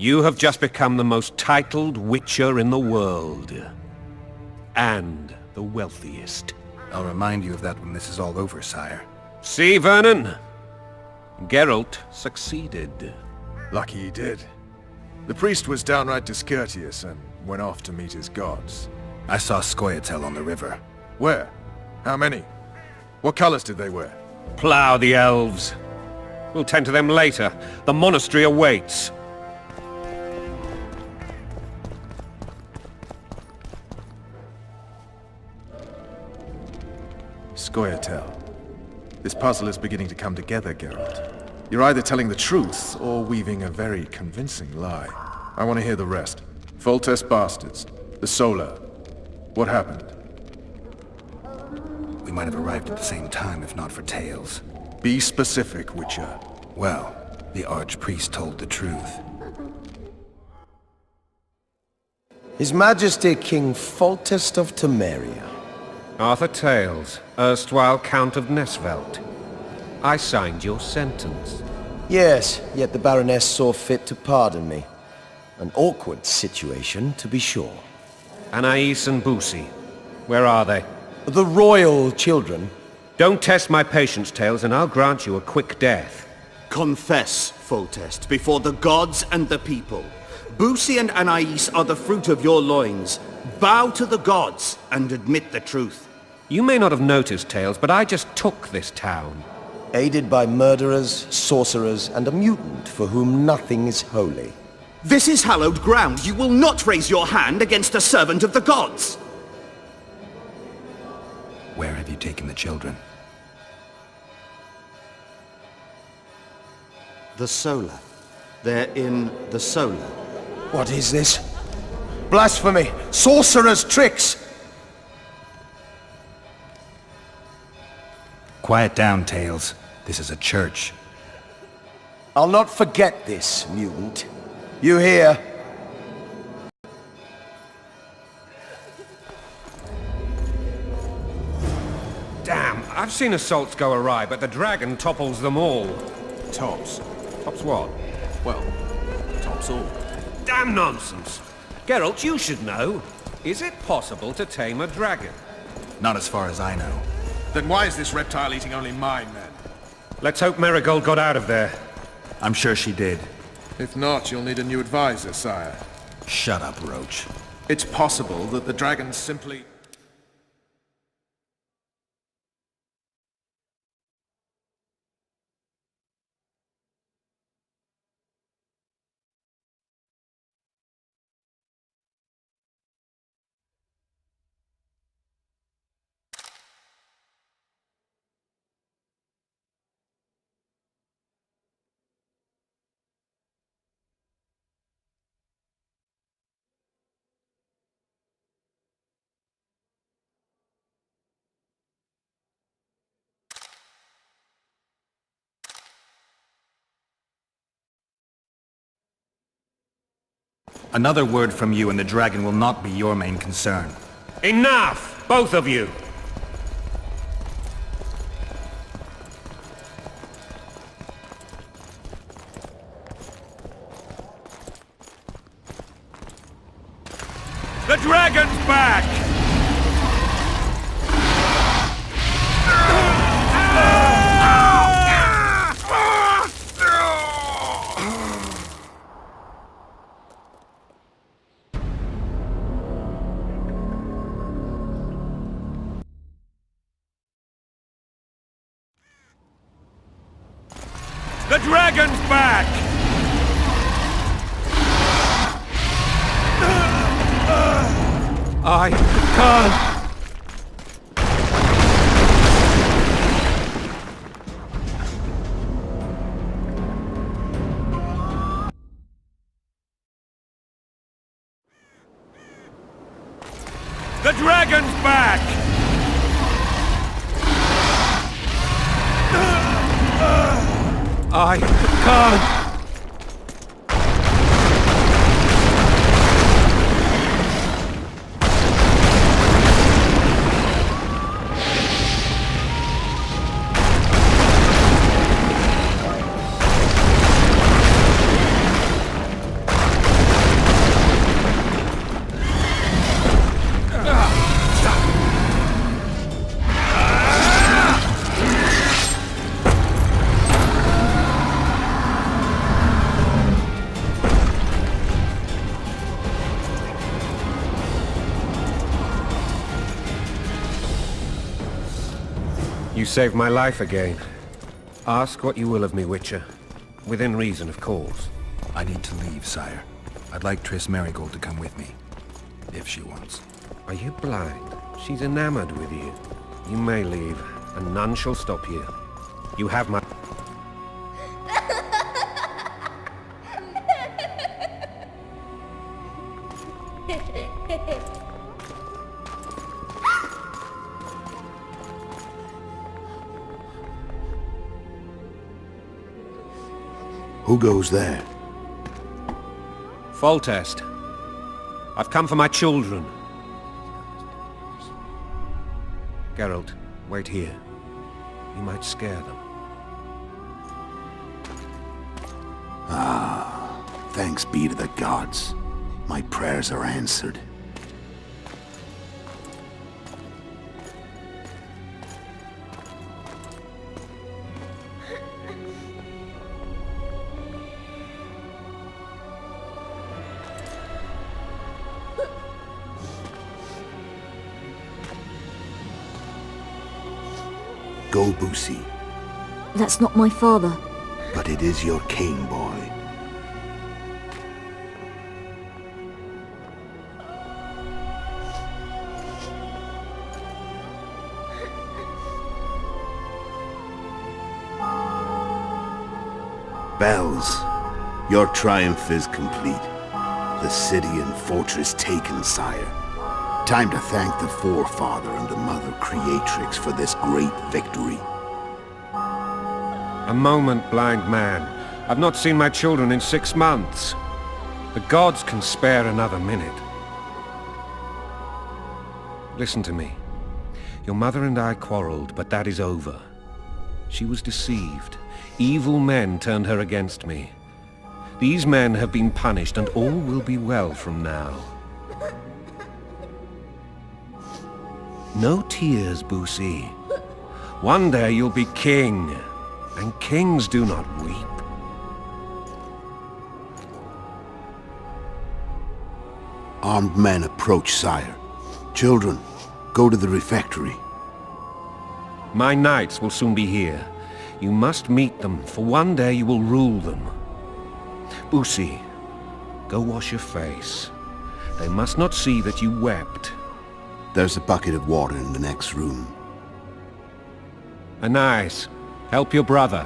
You have just become the most titled witcher in the world. And the wealthiest. I'll remind you of that when this is all over, sire. See, Vernon? Geralt succeeded. Lucky he did. The priest was downright discourteous and went off to meet his gods. I saw Scoia'tael on the river. Where? How many? What colors did they wear? Plough the elves. We'll tend to them later. The monastery awaits. Scoia'tael. This puzzle is beginning to come together, Geralt. You're either telling the truth or weaving a very convincing lie. I want to hear the rest. Foltest bastards. The Solar. What happened? We might have arrived at the same time if not for Tales. Be specific, Witcher. Well, the Archpriest told the truth. His Majesty King Foltest of Temeria. Arthur Tales, erstwhile Count of Nesvelt. I signed your sentence. Yes, yet the Baroness saw fit to pardon me. An awkward situation, to be sure. Anais and Boussy. Where are they? The royal children. Don't test my patience, Tales, and I'll grant you a quick death. Confess, Foltest, before the gods and the people. Boussy and Anais are the fruit of your loins. Bow to the gods and admit the truth. You may not have noticed, Tales, but I just took this town. Aided by murderers, sorcerers, and a mutant for whom nothing is holy. This is hallowed ground. You will not raise your hand against a servant of the gods. Where have you taken the children? The Solar. They're in the Solar. What is this? Blasphemy! Sorcerer's tricks! Quiet down, Tales. This is a church. I'll not forget this, mutant. You hear? Damn, I've seen assaults go awry, but the dragon topples them all. Tops. Tops what? Well, tops all. Damn nonsense! Geralt, you should know. Is it possible to tame a dragon? Not as far as I know. Then why is this reptile eating only my men? Let's hope Marigold got out of there. I'm sure she did. If not, you'll need a new advisor, sire. Shut up, Roach. It's possible that the dragon simply... Another word from you and the dragon will not be your main concern. Enough! Both of you! The dragon's back! The dragon's back! I can't... The dragon's back! I can't... You saved my life again. Ask what you will of me, Witcher. Within reason, of course. I need to leave, sire. I'd like Triss Merigold to come with me, if she wants. Are you blind? She's enamored with you. You may leave, and none shall stop you. You have my... Who goes there? Foltest. I've come for my children. Geralt, wait here. You might scare them. Thanks be to the gods. My prayers are answered. Go, Boosie. That's not my father. But it is your king, boy. Bells, your triumph is complete. The city and fortress taken, sire. Time to thank the forefather and the mother creatrix for this great victory. A moment, blind man. I've not seen my children in 6 months. The gods can spare another minute. Listen to me. Your mother and I quarreled, but that is over. She was deceived. Evil men turned her against me. These men have been punished, and all will be well from now. No tears, Boosie. One day you'll be king, and kings do not weep. Armed men approach, sire. Children, go to the refectory. My knights will soon be here. You must meet them, for one day you will rule them. Boosie, go wash your face. They must not see that you wept. There's a bucket of water in the next room. Anais, help your brother.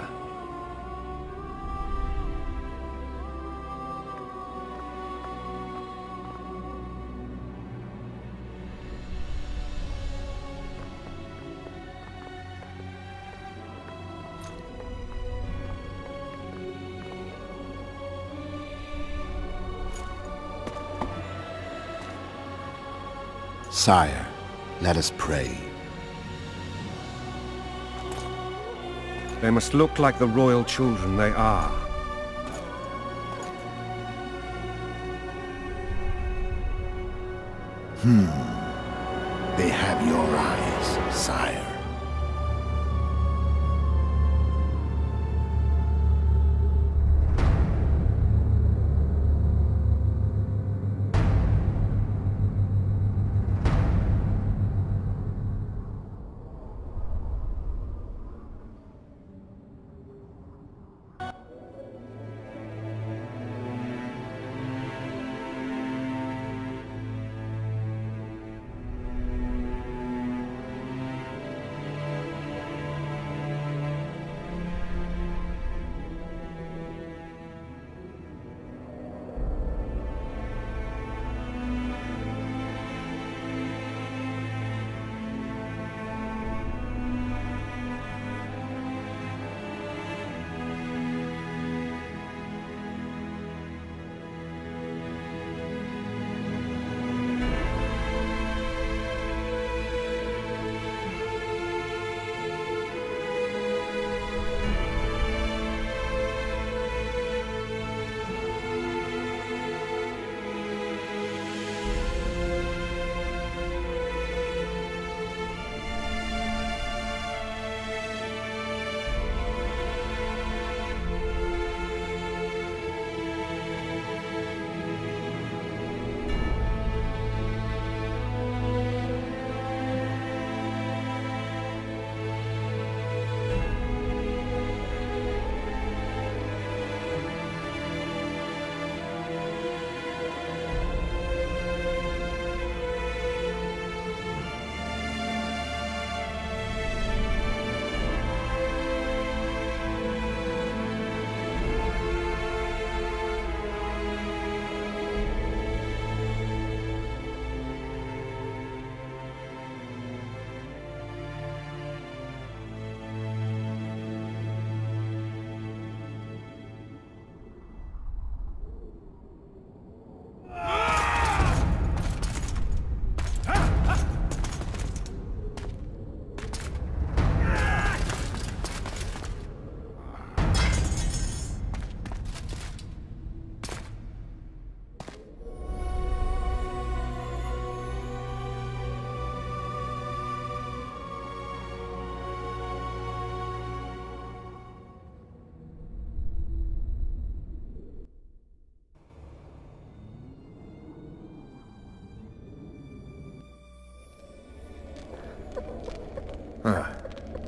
Sire, let us pray. They must look like the royal children they are. They have your eyes, sire.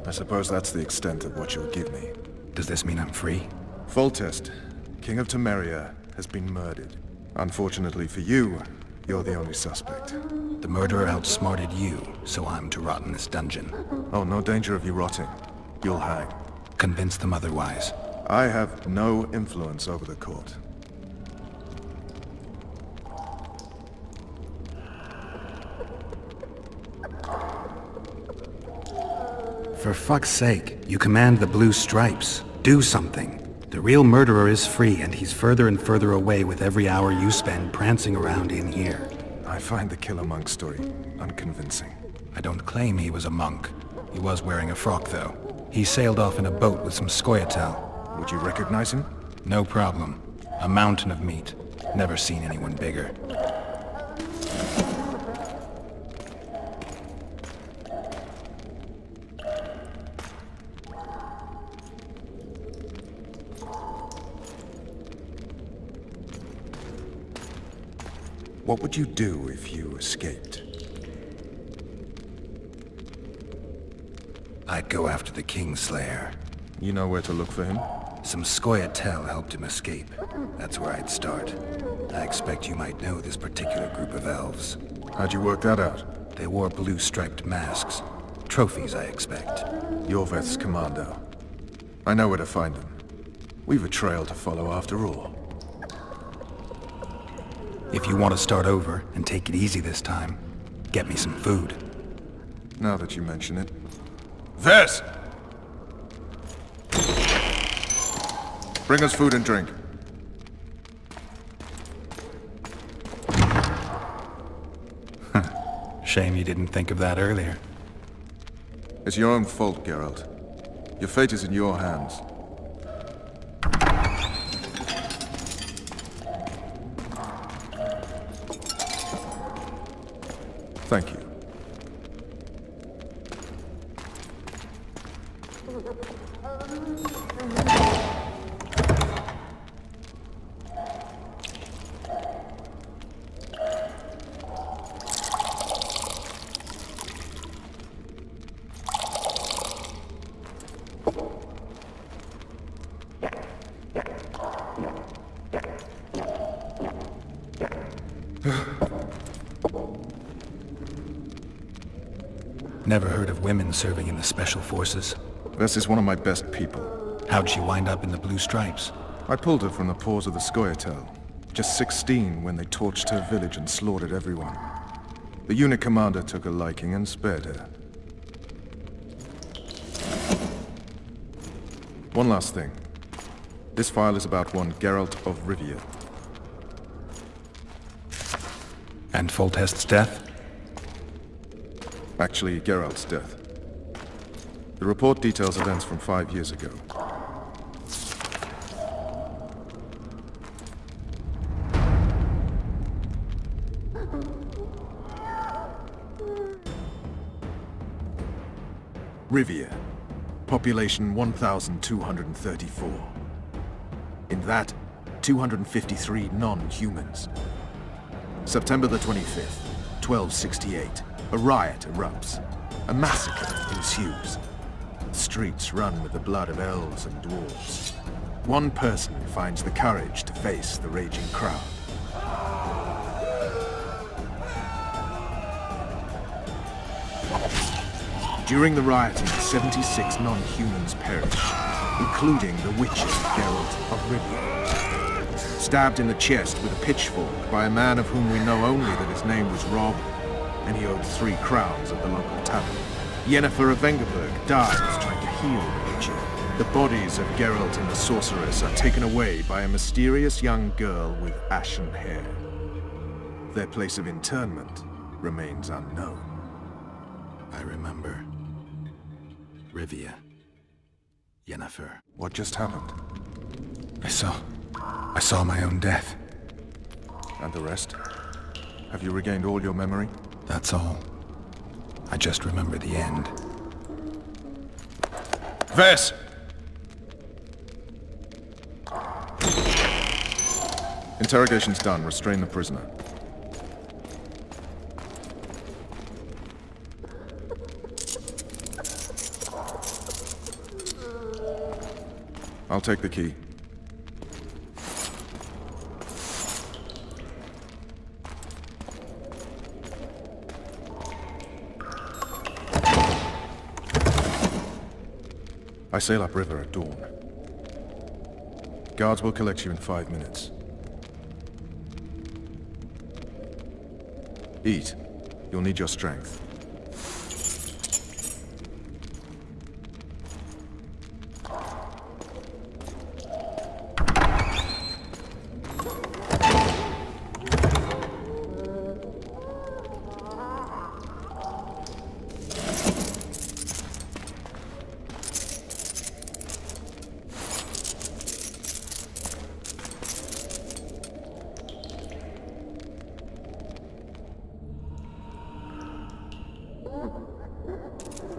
I suppose that's the extent of what you'll give me. Does this mean I'm free? Foltest, King of Temeria, has been murdered. Unfortunately for you, you're the only suspect. The murderer outsmarted you, so I'm to rot in this dungeon. Oh, no danger of you rotting. You'll hang. Convince them otherwise. I have no influence over the court. For fuck's sake, you command the blue stripes. Do something. The real murderer is free, and he's further and further away with every hour you spend prancing around in here. I find the Killer Monk story unconvincing. I don't claim he was a monk. He was wearing a frock, though. He sailed off in a boat with some Scoia'tael. Would you recognize him? No problem. A mountain of meat. Never seen anyone bigger. What would you do if you escaped? I'd go after the Kingslayer. You know where to look for him? Some Scoia'tael helped him escape. That's where I'd start. I expect you might know this particular group of elves. How'd you work that out? They wore blue-striped masks. Trophies, I expect. Yorveth's commando. I know where to find them. We've a trail to follow after all. If you want to start over and take it easy this time, get me some food. Now that you mention it. Ves! Bring us food and drink. Shame you didn't think of that earlier. It's your own fault, Geralt. Your fate is in your hands. Thank you. Never heard of women serving in the Special Forces. Ves is one of my best people. How'd she wind up in the Blue Stripes? I pulled her from the paws of the Scoia'tael. Just 16 when they torched her village and slaughtered everyone. The unit commander took a liking and spared her. One last thing. This file is about one Geralt of Rivia. And Foltest's death? Actually, Geralt's death. The report details events from 5 years ago. Rivia. Population 1,234. In that, 253 non-humans. September the 25th, 1268. A riot erupts. A massacre ensues. The streets run with the blood of elves and dwarves. One person finds the courage to face the raging crowd. During the rioting, 76 non-humans perish, including the witcher Geralt of Rivia. Stabbed in the chest with a pitchfork by a man of whom we know only that his name was Rob, and he owed 3 crowns at the local tavern. Yennefer of Vengerberg dies trying to heal the witcher. The bodies of Geralt and the sorceress are taken away by a mysterious young girl with ashen hair. Their place of interment remains unknown. I remember. Rivia. Yennefer. What just happened? I saw my own death. And the rest? Have you regained all your memory? That's all. I just remember the end. Ves! Interrogation's done. Restrain the prisoner. I'll take the key. I sail upriver at dawn. Guards will collect you in 5 minutes. Eat. You'll need your strength.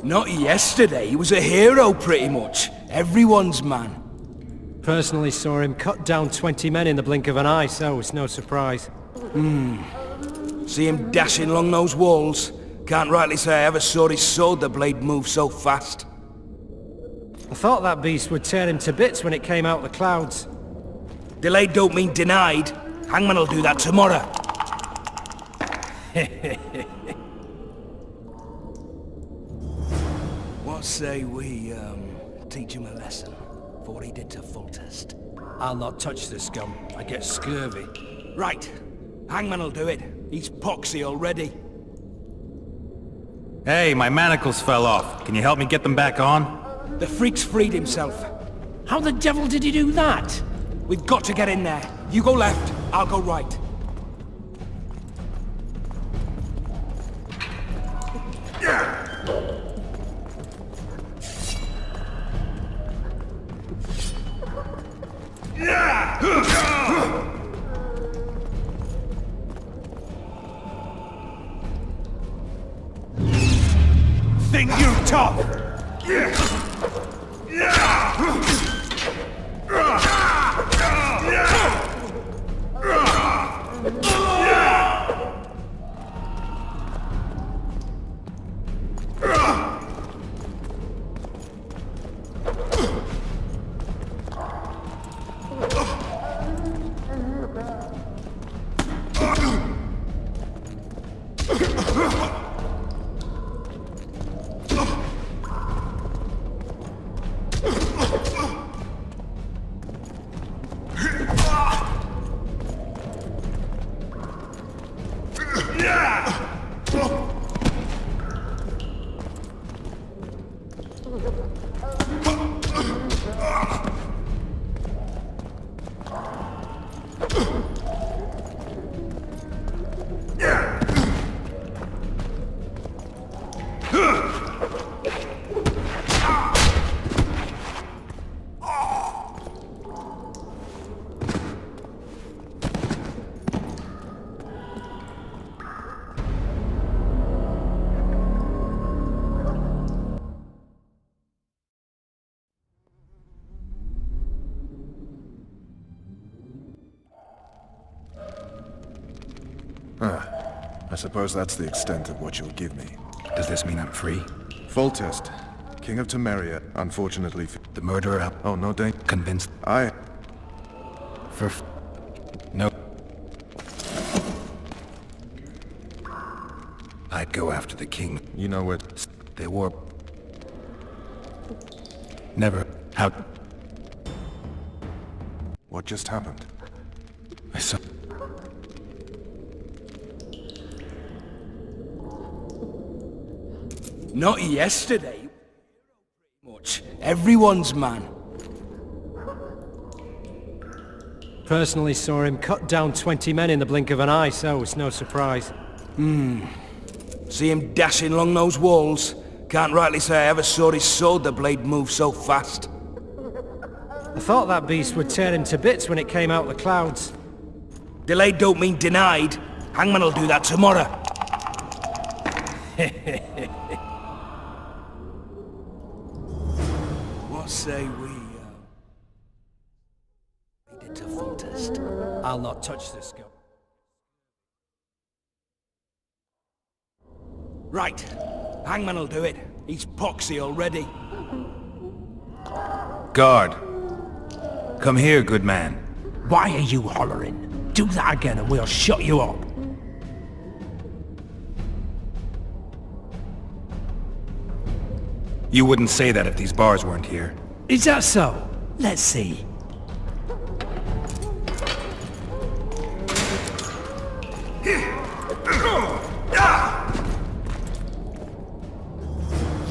Not yesterday, he was a hero pretty much. Everyone's man. Personally saw him cut down 20 men in the blink of an eye, so it's no surprise. See him dashing along those walls? Can't rightly say I ever saw his sword the blade move so fast. I thought that beast would tear him to bits when it came out of the clouds. Delayed don't mean denied. Hangman'll do that tomorrow. What say we, teach him a lesson for what he did to Foltest? I'll not touch the scum. I get scurvy. Right. Hangman'll do it. He's poxy already. Hey, my manacles fell off. Can you help me get them back on? The freak's freed himself. How the devil did he do that? We've got to get in there. You go left, I'll go right. Think you're tough? I suppose that's the extent of what you'll give me. Does this mean I'm free? Foltest, King of Temeria, unfortunately... The murderer? Oh, no, Dane. Convinced? I... No. I'd go after the king. You know where... They were... Never. How... What just happened? I saw... Not yesterday. Much. Everyone's man. Personally saw him cut down 20 men in the blink of an eye, so it's no surprise. See him dashing along those walls? Can't rightly say I ever saw his sword the blade move so fast. I thought that beast would tear him to bits when it came out of the clouds. Delayed don't mean denied. Hangman'll do that tomorrow. What say we did to Foltest? I'll not touch the scum. Right. Hangman'll do it. He's poxy already. Guard. Come here, good man. Why are you hollering? Do that again and we'll shut you up. You wouldn't say that if these bars weren't here. Is that so? Let's see.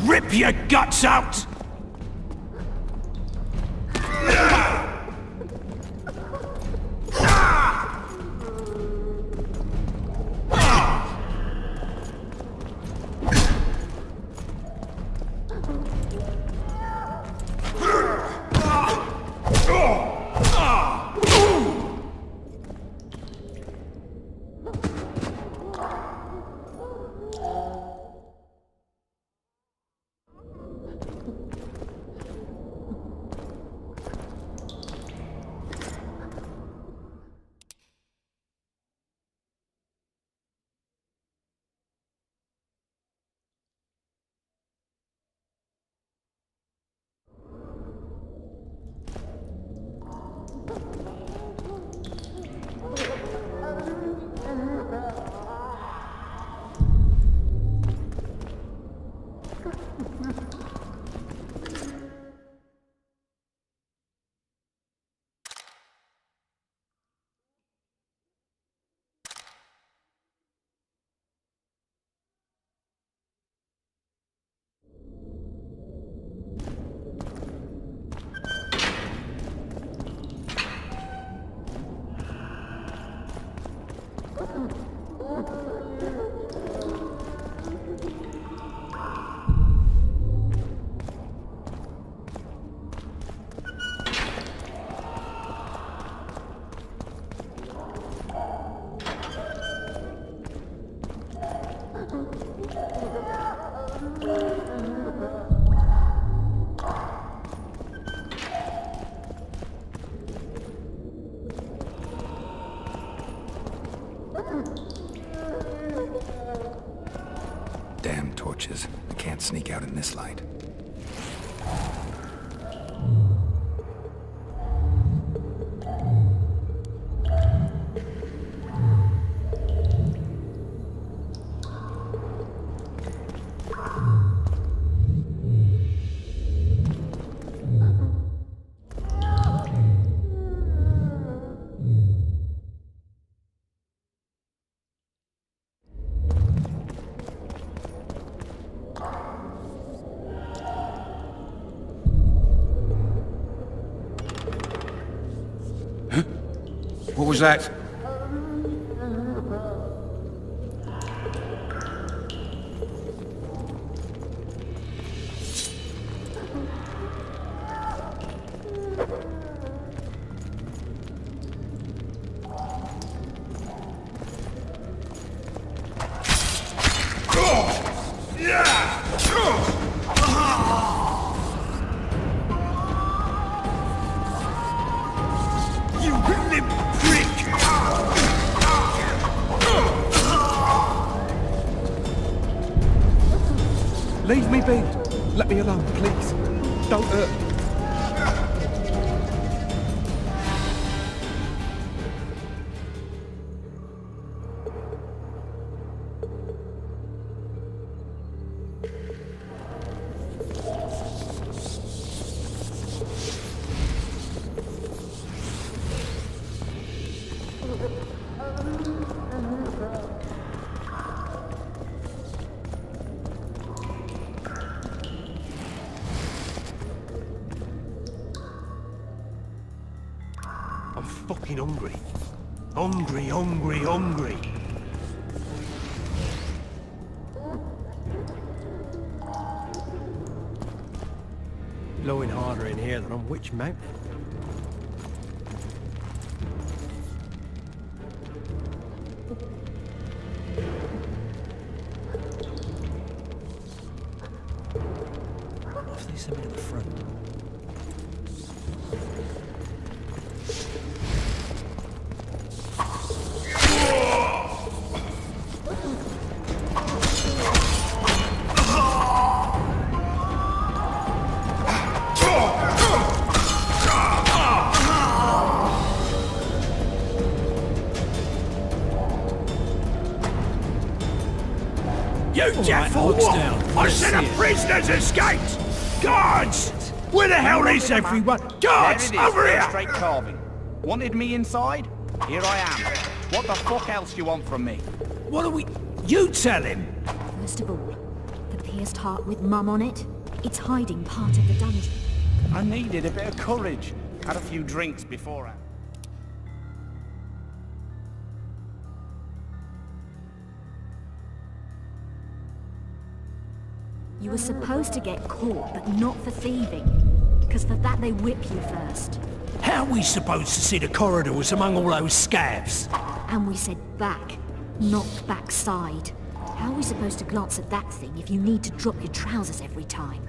Rip your guts out! Damn torches. I can't sneak out in this light. What was that? Leave me be. Let me alone, please. Don't hurt me. I'm fucking hungry. Hungry. Blowing harder in here than on which mountain? What if they send me to the front? You deaf or looks what? down. I Let's said see a it. prisoner's escaped! Guards! Where the hell is everyone? Guards, There it is, over here! straight carving. Wanted me inside? Here I am. What the fuck else you want from me? What are we... You tell him! First of all, the pierced heart with Mum on it. It's hiding part of the dungeon. I needed a bit of courage. Had a few drinks beforehand. You were supposed to get caught, but not for thieving. Because for that they whip you first. How are we supposed to see the corridors among all those scabs? And we said back, not backside. How are we supposed to glance at that thing if you need to drop your trousers every time?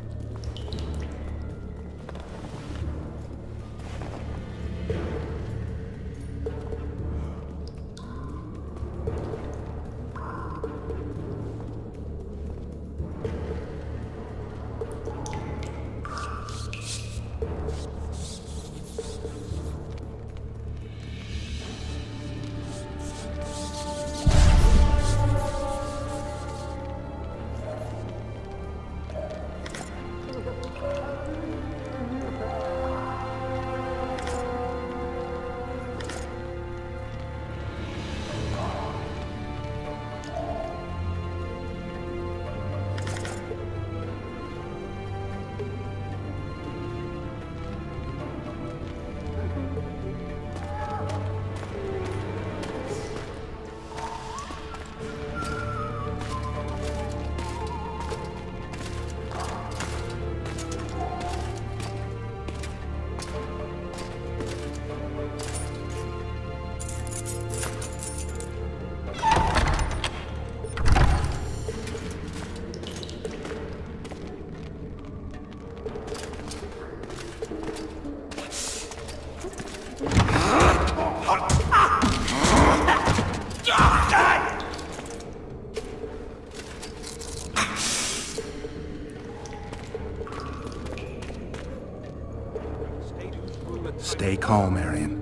Stay calm, Arian.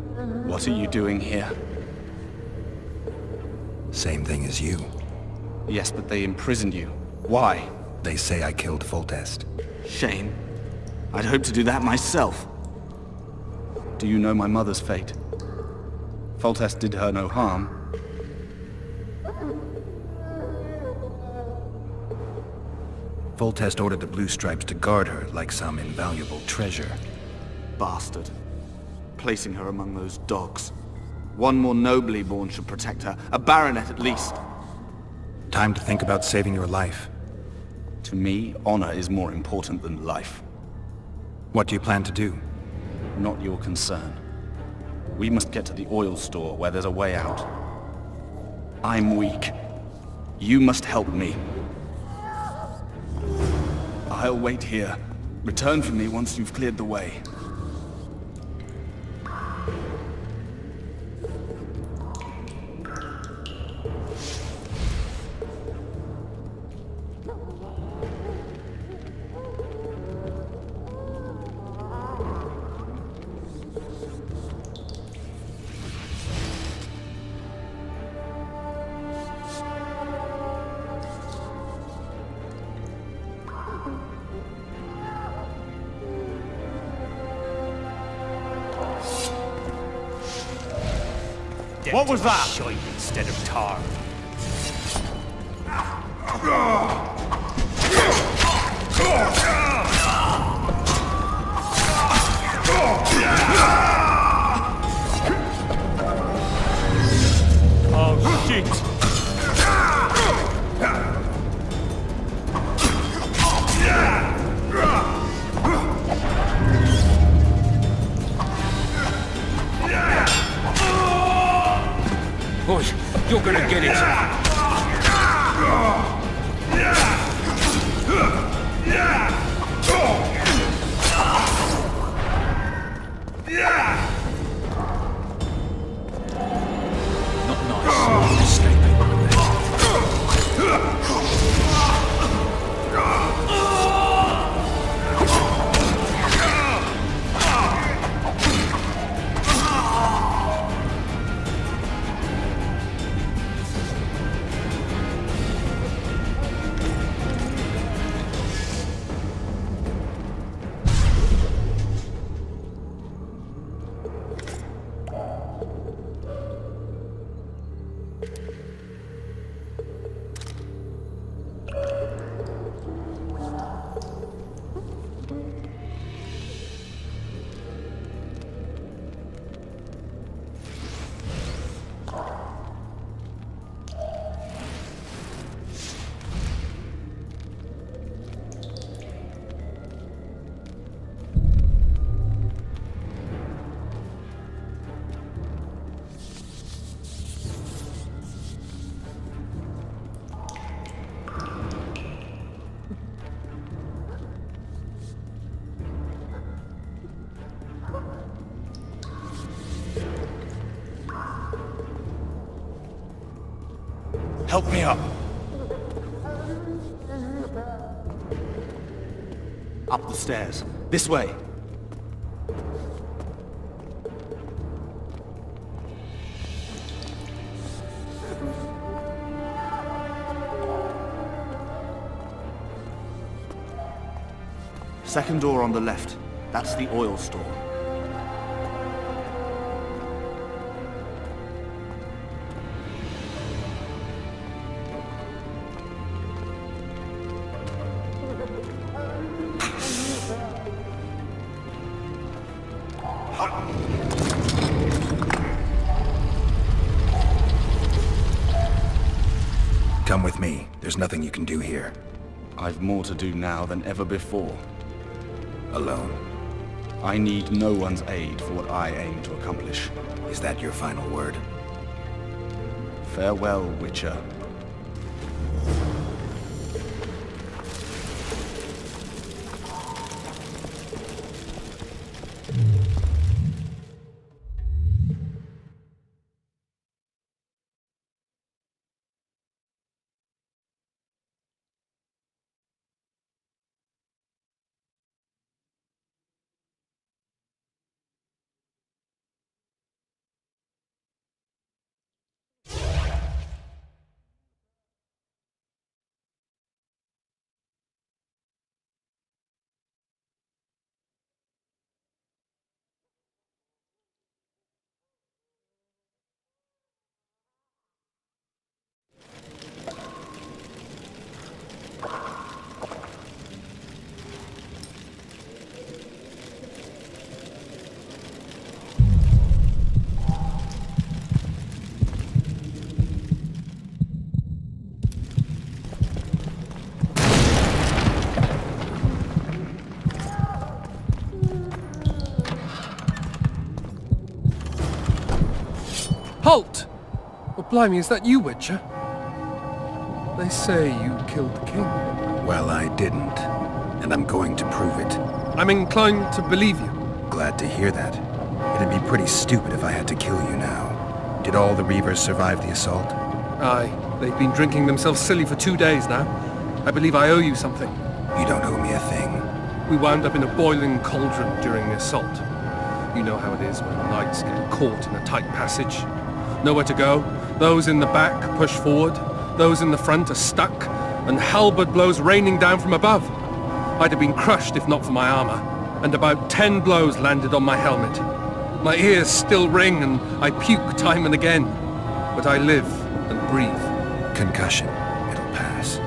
What are you doing here? Same thing as you. Yes, but they imprisoned you. Why? They say I killed Foltest. Shame. I'd hoped to do that myself. Do you know my mother's fate? Foltest did her no harm. Foltest ordered the Blue Stripes to guard her like some invaluable treasure. Bastard. Placing her among those dogs. One more nobly born should protect her. A baronet at least. Time to think about saving your life. To me, honor is more important than life. What do you plan to do? Not your concern. We must get to the oil store where there's a way out. I'm weak. You must help me. I'll wait here. Return for me once you've cleared the way. What was that? Shite instead of tar. Oh shit! Boys, you're gonna get it. Not nice. Escaping like that. Help me up. Up the stairs. This way. Second door on the left. That's the oil store. Come with me. There's nothing you can do here. I've more to do now than ever before. Alone. I need no one's aid for what I aim to accomplish. Is that your final word? Farewell, Witcher. Halt! Oh, blimey, is that you, Witcher? They say you killed the king. Well, I didn't. And I'm going to prove it. I'm inclined to believe you. Glad to hear that. It'd be pretty stupid if I had to kill you now. Did all the Reavers survive the assault? Aye. They've been drinking themselves silly for 2 days now. I believe I owe you something. You don't owe me a thing. We wound up in a boiling cauldron during the assault. You know how it is when knights get caught in a tight passage. Nowhere to go. Those in the back push forward. Those in the front are stuck. And halberd blows raining down from above. I'd have been crushed if not for my armor. And about 10 blows landed on my helmet. My ears still ring and I puke time and again. But I live and breathe. Concussion. It'll pass.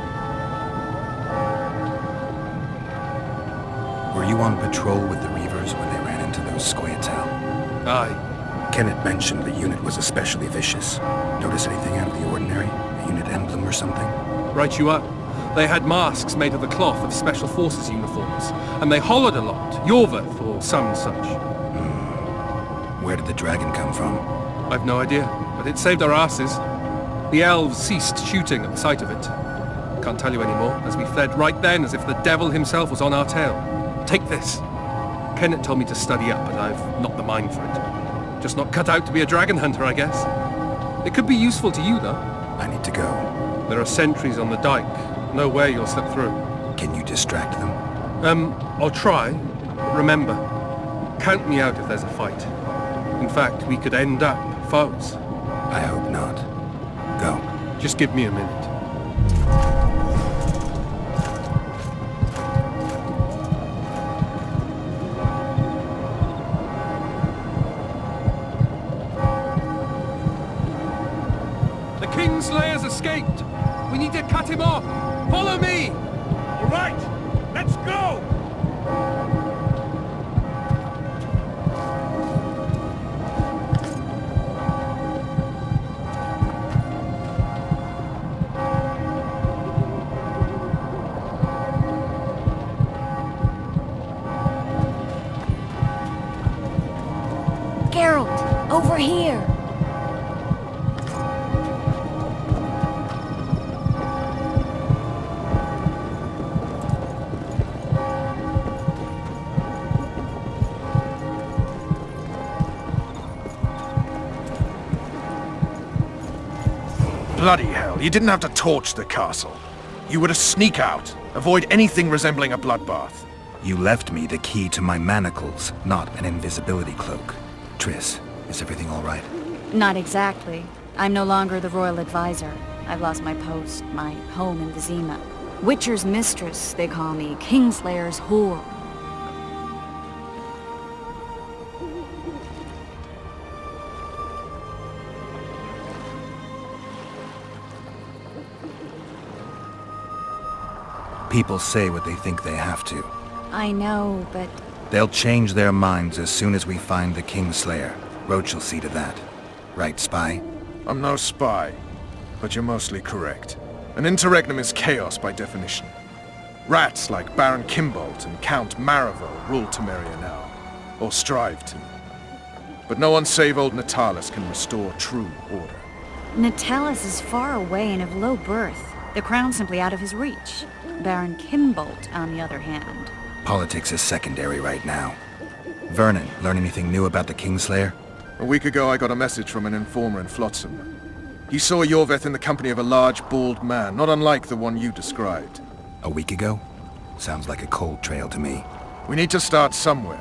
Were you on patrol with the Reavers when they ran into those Squayatal? Aye. Kenneth mentioned the unit was especially vicious. Notice anything out of the ordinary? A unit emblem or something? Right you up. They had masks made of the cloth of Special Forces uniforms, and they hollered a lot, Yorveth or some such. Where did the dragon come from? I've no idea, but it saved our asses. The elves ceased shooting at the sight of it. Can't tell you anymore, as we fled right then as if the devil himself was on our tail. Take this. Kenneth told me to study up, but I've not the mind for it. Just not cut out to be a dragon hunter, I guess. It could be useful to you, though. I need to go. There are sentries on the dike. No way you'll slip through. Can you distract them? I'll try. But remember, count me out if there's a fight. In fact, we could end up foes. I hope not. Go. Just give me a minute. Kingslayer's escaped! We need to cut him off! Follow me! All right, let's go! Geralt, over here! Bloody hell, you didn't have to torch the castle. You were to sneak out, avoid anything resembling a bloodbath. You left me the key to my manacles, not an invisibility cloak. Triss, is everything all right? Not exactly. I'm no longer the royal advisor. I've lost my post, my home in Vizima. Witcher's mistress, they call me. Kingslayer's whore. People say what they think they have to. I know, but... They'll change their minds as soon as we find the Kingslayer. Roach will see to that. Right, spy? I'm no spy, but you're mostly correct. An interregnum is chaos by definition. Rats like Baron Kimbolt and Count Marival rule Temeria now, or strive to. But no one save old Natalis can restore true order. Natalis is far away and of low birth. The crown's simply out of his reach. Baron Kimbolt, on the other hand. Politics is secondary right now. Vernon, learn anything new about the Kingslayer? A week ago I got a message from an informer in Flotsam. He saw Yorveth in the company of a large, bald man, not unlike the one you described. A week ago? Sounds like a cold trail to me. We need to start somewhere.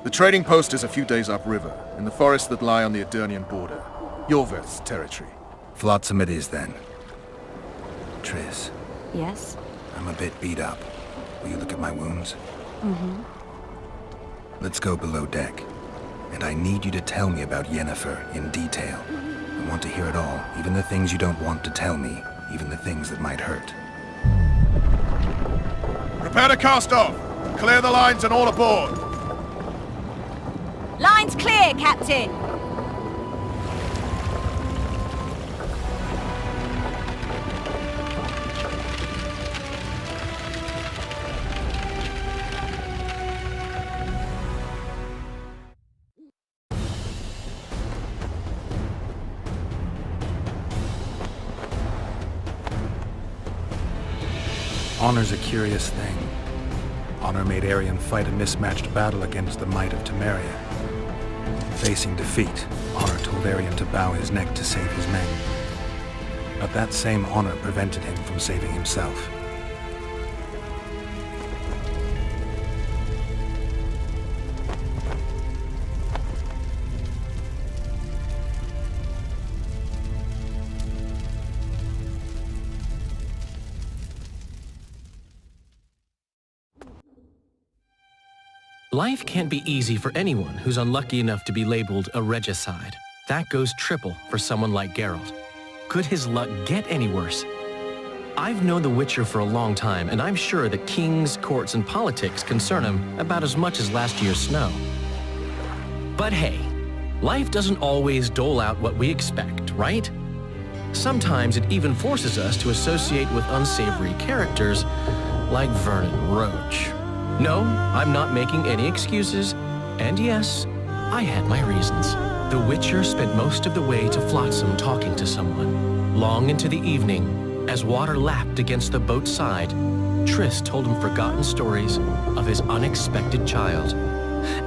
The trading post is a few days upriver, in the forests that lie on the Edirnian border. Yorveth's territory. Flotsam it is then. Triss. Yes? I'm a bit beat up. Will you look at my wounds? Mm-hmm. Let's go below deck. And I need you to tell me about Yennefer in detail. I want to hear it all, even the things you don't want to tell me, even the things that might hurt. Prepare to cast off! Clear the lines and all aboard! Lines clear, Captain! Honor's a curious thing. Honor made Arion fight a mismatched battle against the might of Temeria. Facing defeat, Honor told Arion to bow his neck to save his men. But that same honor prevented him from saving himself. Life can't be easy for anyone who's unlucky enough to be labeled a regicide. That goes triple for someone like Geralt. Could his luck get any worse? I've known the Witcher for a long time, and I'm sure that kings, courts, and politics concern him about as much as last year's snow. But hey, life doesn't always dole out what we expect, right? Sometimes it even forces us to associate with unsavory characters like Vernon Roach. No, I'm not making any excuses, and yes, I had my reasons. The Witcher spent most of the way to Flotsam talking to someone. Long into the evening, as water lapped against the boat's side, Triss told him forgotten stories of his unexpected child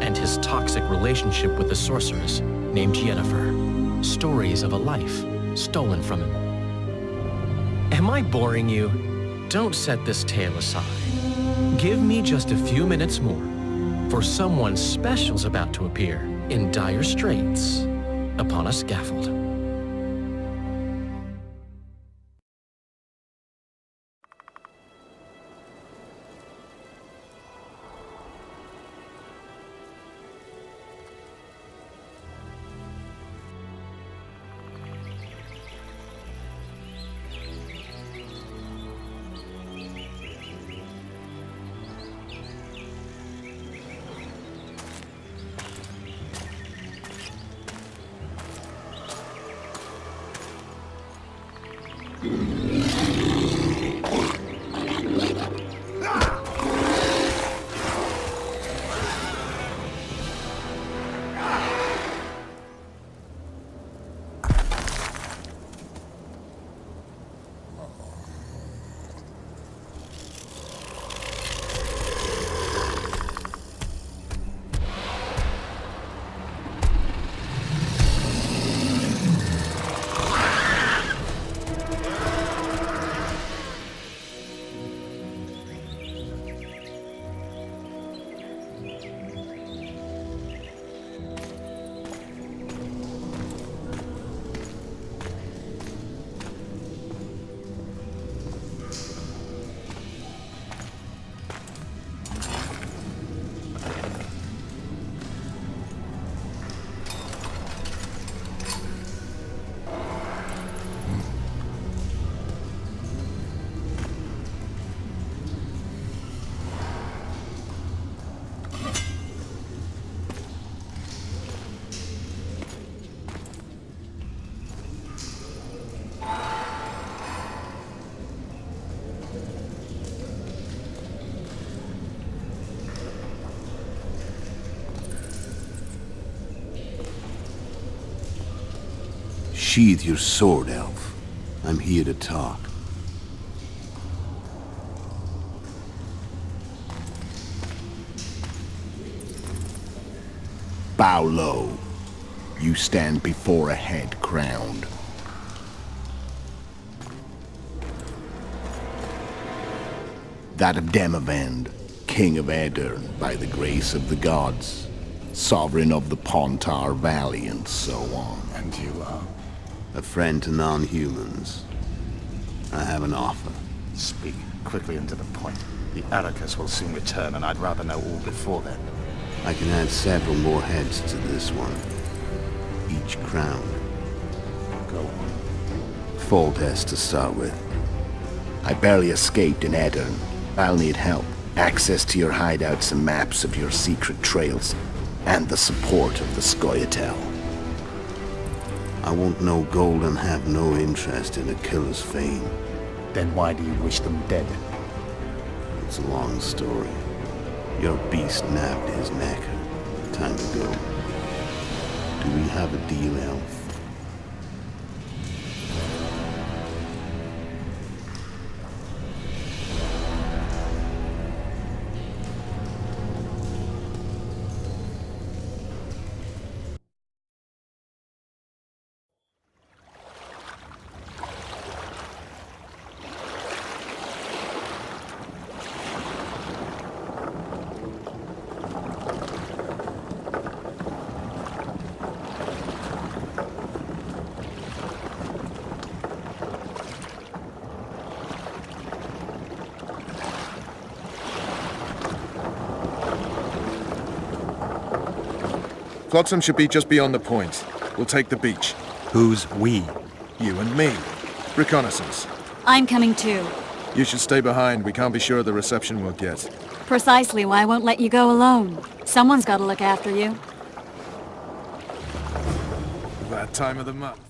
and his toxic relationship with the sorceress named Yennefer. Stories of a life stolen from him. Am I boring you? Don't set this tale aside. Give me just a few minutes more, for someone special's about to appear in dire straits upon a scaffold. Unsheathe your sword, elf. I'm here to talk. Bow low. You stand before a head crowned. That of Demavend, king of Aedirn, by the grace of the gods, sovereign of the Pontar Valley, and so on. And you are? A friend to non-humans. I have an offer. Speak quickly and to the point. The Arrakis will soon return, and I'd rather know all before then. I can add several more heads to this one. Each crowned. Go on. Full test to start with. I barely escaped in Aedirn. I'll need help. Access to your hideouts and maps of your secret trails. And the support of the Scoia'tael. I want no gold and have no interest in a killer's fame. Then why do you wish them dead? It's a long story. Your beast nabbed his neck. Time to go. Do we have a deal, elf? Flotsam should be just beyond the point. We'll take the beach. Who's we? You and me. Reconnaissance. I'm coming too. You should stay behind. We can't be sure of the reception we'll get. Precisely why I won't let you go alone. Someone's got to look after you. That time of the month.